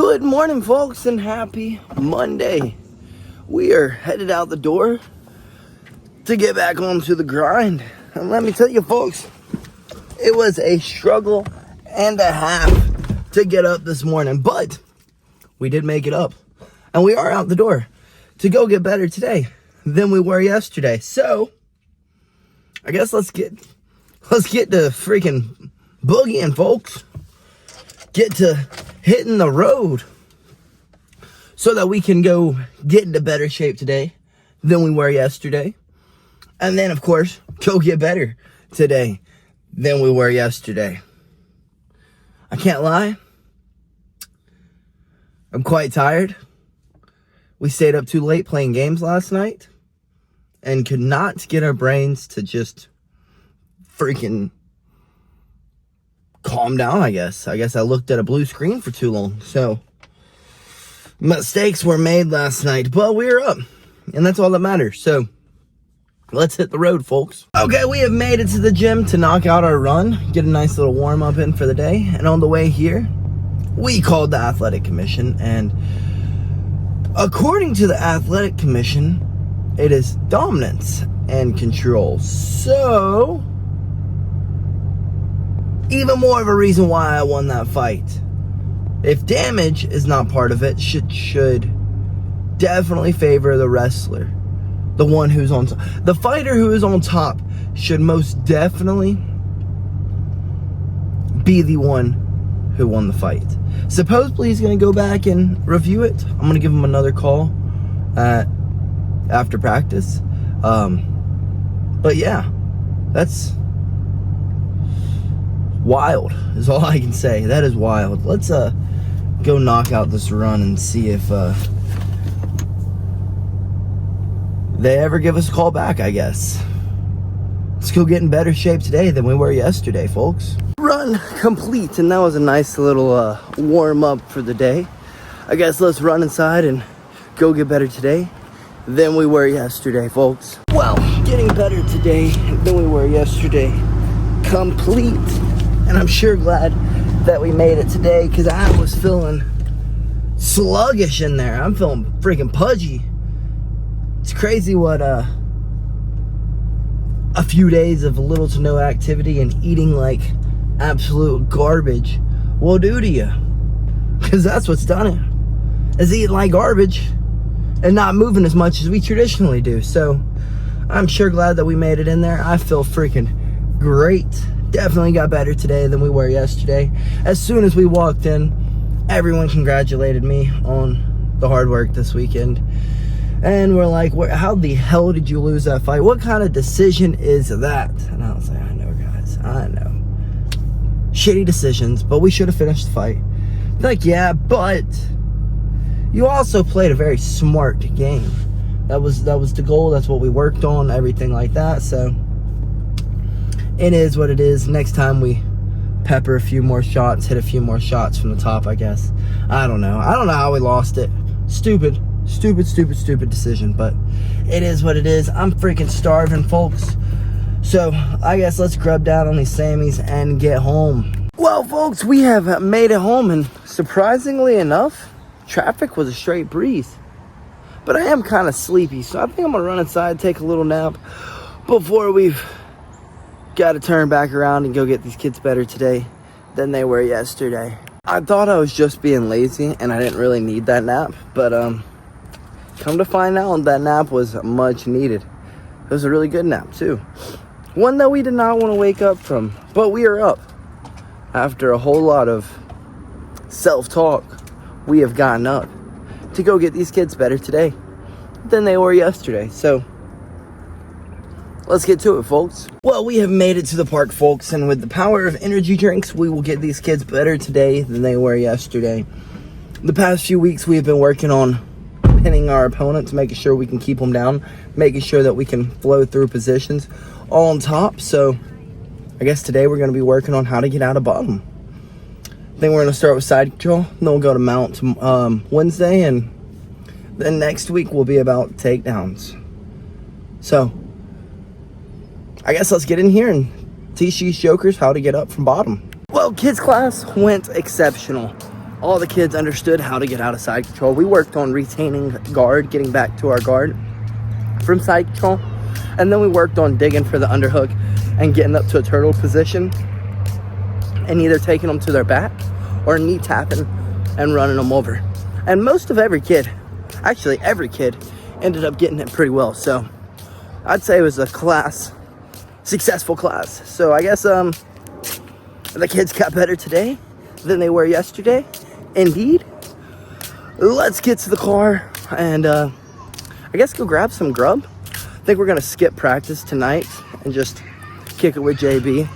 Good morning, folks, and happy Monday. We are headed out the door to get back onto the grind. And let me tell you, folks, it was a struggle and a half to get up this morning, but we did make it up. And we are out the door to go get better today than we were yesterday. So, I guess let's get to freaking boogieing, folks. Get to hitting the road so that we can go get into better shape today than we were yesterday. And then, of course, go get better today than we were yesterday. I can't lie. I'm quite tired. We stayed up too late playing games last night and could not get our brains to just freaking calm down, I guess. I looked at a blue screen for too long. So, mistakes were made last night, but we're up, and that's all that matters. So, let's hit the road, folks. Okay, we have made it to the gym to knock out our run, get a nice little warm-up in for the day, and on the way here, we called the Athletic Commission, and according to the Athletic Commission, it is dominance and control. So, even more of a reason why I won that fight. If damage is not part of it, should definitely favor the wrestler. The one who's on top. The fighter who is on top should most definitely be the one who won the fight. Supposedly he's going to go back and review it. I'm going to give him another call after practice. But yeah, that's wild is all I can say. That is wild. Let's go knock out this run and see if they ever give us a call back, I guess. Let's go get in better shape today than we were yesterday, folks. Run complete, and that was a nice little warm up for the day. I guess let's run inside and go get better today than we were yesterday, folks. Well, getting better today than we were yesterday. Complete. And I'm sure glad that we made it today, because I was feeling sluggish in there. I'm feeling freaking pudgy. It's crazy what a few days of little to no activity and eating like absolute garbage will do to you. Because that's what's done it. Is eating like garbage and not moving as much as we traditionally do. So I'm sure glad that we made it in there. I feel freaking great. Definitely got better today than we were yesterday. As soon as we walked in, everyone congratulated me on the hard work this weekend. And we're like, how the hell did you lose that fight? What kind of decision is that? And I was like, I know, guys. I know. Shitty decisions, but we should have finished the fight. Like, yeah, but you also played a very smart game. That was the goal. That's what we worked on, everything like that. So it is what it is. Next time we pepper a few more shots, hit a few more shots from the top, I guess. I don't know how we lost it. Stupid decision, but it is what it is. I'm freaking starving, folks. So I guess let's grub down on these Sammys and get home. Well, folks, we have made it home, and surprisingly enough, traffic was a straight breeze. But I am kind of sleepy, so I think I'm gonna run inside, take a little nap before we've got to turn back around and go get these kids better today than they were yesterday. I thought I was just being lazy and I didn't really need that nap, but come to find out, that nap was much needed. It was a really good nap too. One that we did not want to wake up from, but we are up. After a whole lot of self-talk, we have gotten up to go get these kids better today than they were yesterday. So let's get to it, folks. Well, we have made it to the park, folks, and with the power of energy drinks, we will get these kids better today than they were yesterday. The past few weeks, we have been working on pinning our opponents, making sure we can keep them down, making sure that we can flow through positions all on top. So I guess today we're going to be working on how to get out of bottom. I think we're going to start with side control, then we'll go to mount Wednesday, and then next week will be about takedowns. So I guess let's get in here and teach these jokers how to get up from bottom. Well, kids class went exceptional. all the kids understood how to get out of side control. We worked on retaining guard, getting back to our guard from side control. And then we worked on digging for the underhook and getting up to a turtle position and either taking them to their back or knee tapping and running them over. And most of every kid, actually every kid, ended up getting it pretty well. So I'd say it was a successful class. So I guess the kids got better today than they were yesterday. Indeed. Let's get to the car and I guess go grab some grub. I think we're gonna skip practice tonight and just kick it with JB,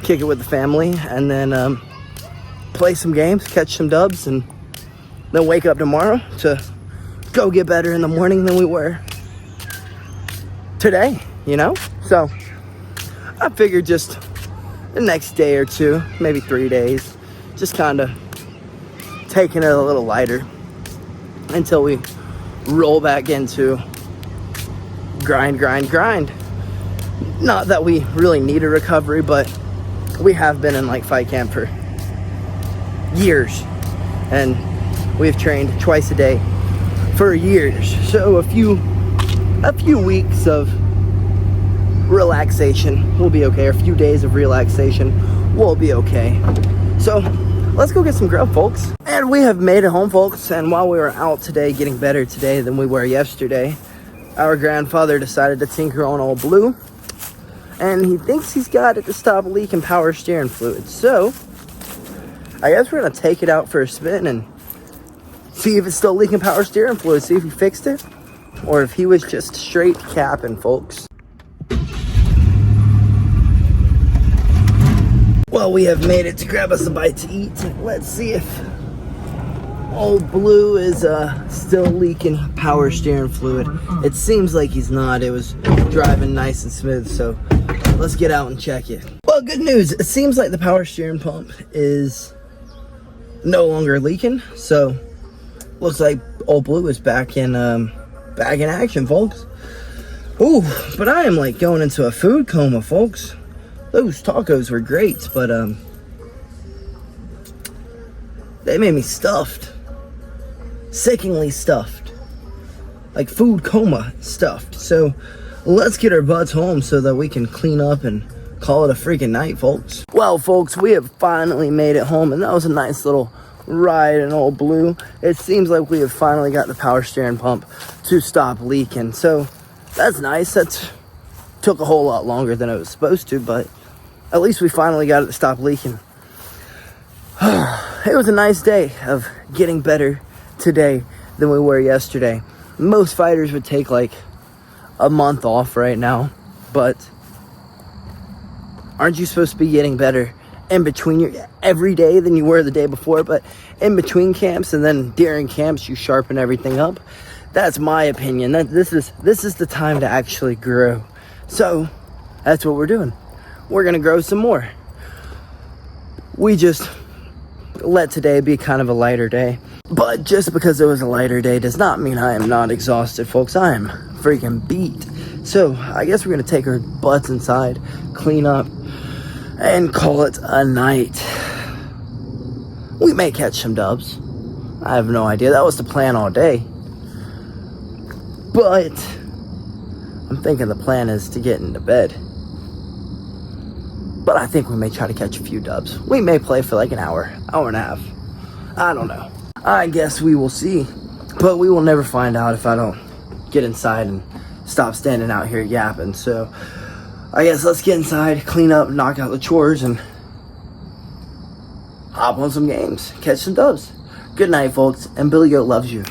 kick it with the family, and then play some games, catch some dubs, and then wake up tomorrow to go get better in the morning than we were today, you know? So I figured just the next day or two, maybe 3 days, just kind of taking it a little lighter until we roll back into grind. Not that we really need a recovery, but we have been in like fight camp for years, and we've trained twice a day for years. So a few weeks of relaxation will be okay, or a few days of relaxation will be okay. So let's go get some grub, folks. And we have made it home, folks. And while we were out today, getting better today than we were yesterday, our grandfather decided to tinker on old Blue, and he thinks he's got it to stop leaking power steering fluid. So I guess we're gonna take it out for a spin and see if it's still leaking power steering fluid, see if he fixed it or if he was just straight capping, folks. Well, we have made it to grab us a bite to eat. Let's see if old Blue is still leaking power steering fluid. It seems like he's not. It was driving nice and smooth, so let's get out and check it. Well, good news. It seems like the power steering pump is no longer leaking, so looks like old Blue is back in action, folks. Ooh, but I am like going into a food coma, folks. Those tacos were great, but they made me stuffed. Sickeningly stuffed. Like food coma stuffed. So let's get our butts home so that we can clean up and call it a freaking night, folks. Well, folks, we have finally made it home, and that was a nice little ride in old Blue. It seems like we have finally got the power steering pump to stop leaking. So that's nice. That took a whole lot longer than it was supposed to, but at least we finally got it to stop leaking. It was a nice day of getting better today than we were yesterday. Most fighters would take like a month off right now, but aren't you supposed to be getting better in between every day than you were the day before? But in between camps and then during camps, you sharpen everything up. That's my opinion. That this is the time to actually grow. So that's what we're doing. We're gonna grow some more. We just let today be kind of a lighter day. But just because it was a lighter day does not mean I am not exhausted, folks. I am freaking beat. So I guess we're gonna take our butts inside, clean up, and call it a night. We may catch some dubs. I have no idea. That was the plan all day. But I'm thinking the plan is to get into bed. But I think we may try to catch a few dubs. We may play for like an hour and a half. I don't know. I guess we will see. But we will never find out if I don't get inside and stop standing out here yapping. So I guess let's get inside, clean up, knock out the chores, and hop on some games. Catch some dubs. Good night, folks. And BillyGoat loves you.